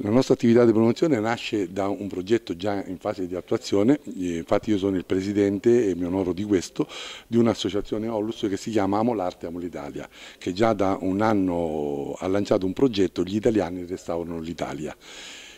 La nostra attività di promozione nasce da un progetto già in fase di attuazione, infatti io sono il presidente e mi onoro di questo, di un'associazione Onlus che si chiama Amo l'Arte, Amo l'Italia, che già da un anno ha lanciato un progetto, Gli italiani restaurano l'Italia.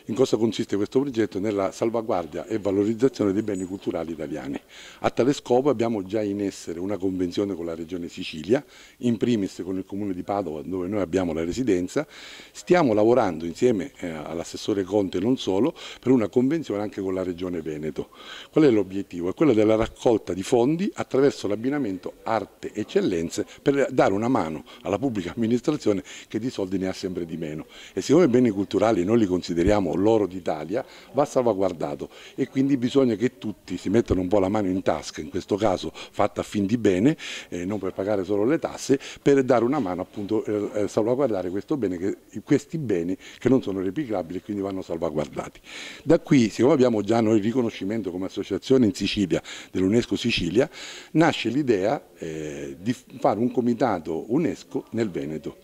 In cosa consiste questo progetto? Nella salvaguardia e valorizzazione dei beni culturali italiani. A tale scopo abbiamo già in essere una convenzione con la Regione Sicilia, in primis con il Comune di Padova dove noi abbiamo la residenza. Stiamo lavorando insieme all'assessore Conte e non solo per una convenzione anche con la Regione Veneto. Qual è l'obiettivo? È quello della raccolta di fondi attraverso l'abbinamento arte eccellenze per dare una mano alla pubblica amministrazione che di soldi ne ha sempre di meno. E siccome i beni culturali noi li consideriamo l'oro d'Italia, va salvaguardato e quindi bisogna che tutti si mettano un po' la mano in tasca, in questo caso fatta a fin di bene, non per pagare solo le tasse, per dare una mano appunto a salvaguardare questi beni che non sono replicabili e quindi vanno salvaguardati. Da qui, siccome abbiamo già noi il riconoscimento come associazione in Sicilia dell'UNESCO Sicilia, nasce l'idea di fare un comitato UNESCO nel Veneto.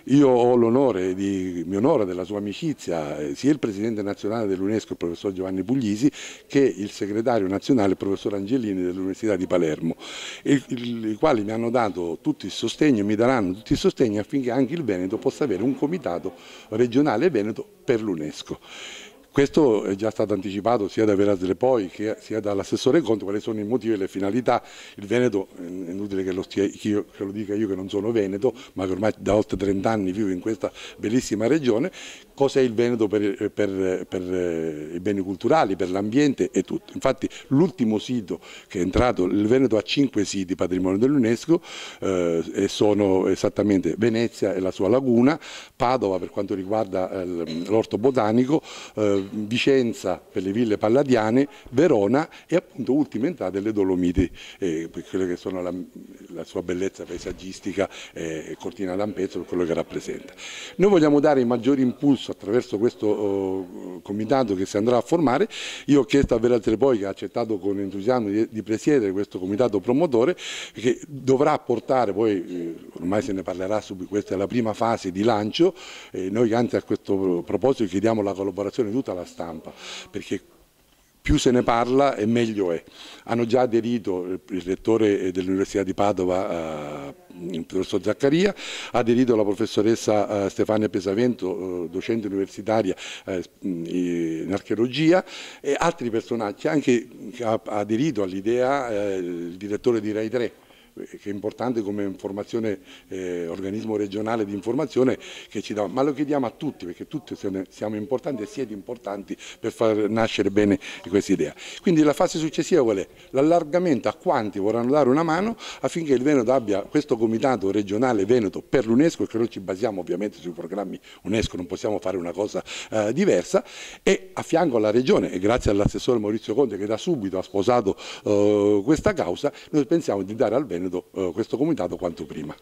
Io ho l'onore, mi onora della sua amicizia, sia il presidente nazionale dell'UNESCO, il professor Giovanni Puglisi, che il segretario nazionale, il professor Angelini dell'Università di Palermo, i quali mi hanno dato tutto il sostegno e mi daranno tutto il sostegno affinché anche il Veneto possa avere un comitato regionale Veneto per l'UNESCO. Questo è già stato anticipato sia da Vera Poi che sia dall'assessore Conte, quali sono i motivi e le finalità. Il Veneto, è inutile che lo dica io che non sono veneto, ma che ormai da oltre 30 anni vivo in questa bellissima regione. Cos'è il Veneto per i beni culturali, per l'ambiente e tutto. Infatti l'ultimo sito che è entrato, il Veneto ha 5 siti patrimonio dell'UNESCO e sono esattamente Venezia e la sua laguna, Padova per quanto riguarda l'orto botanico, Vicenza per le ville palladiane, Verona e appunto ultima entrata le Dolomiti per quelle che sono la sua bellezza paesaggistica, Cortina d'Ampezzo per quello che rappresenta. Noi vogliamo dare il maggiore impulso attraverso questo comitato che si andrà a formare. Io ho chiesto a Vera Trepoi, che ha accettato con entusiasmo di presiedere questo comitato promotore, che dovrà portare poi, ormai se ne parlerà subito, questa è la prima fase di lancio, noi anzi a questo proposito chiediamo la collaborazione di tutta la stampa, perché più se ne parla e meglio è. Hanno già aderito il rettore dell'Università di Padova, il professor Zaccaria, ha aderito la professoressa Stefania Pesavento, docente universitaria in archeologia, e altri personaggi, anche ha aderito all'idea il direttore di Rai 3, che è importante come informazione, organismo regionale di informazione che ci dà, ma lo chiediamo a tutti perché tutti siamo importanti e siete importanti per far nascere bene questa idea. Quindi la fase successiva qual è? L'allargamento a quanti vorranno dare una mano affinché il Veneto abbia questo comitato regionale Veneto per l'UNESCO, che noi ci basiamo ovviamente sui programmi UNESCO, non possiamo fare una cosa diversa, e a fianco alla regione, e grazie all'assessore Maurizio Conte che da subito ha sposato questa causa, noi pensiamo di dare al Veneto questo comitato quanto prima.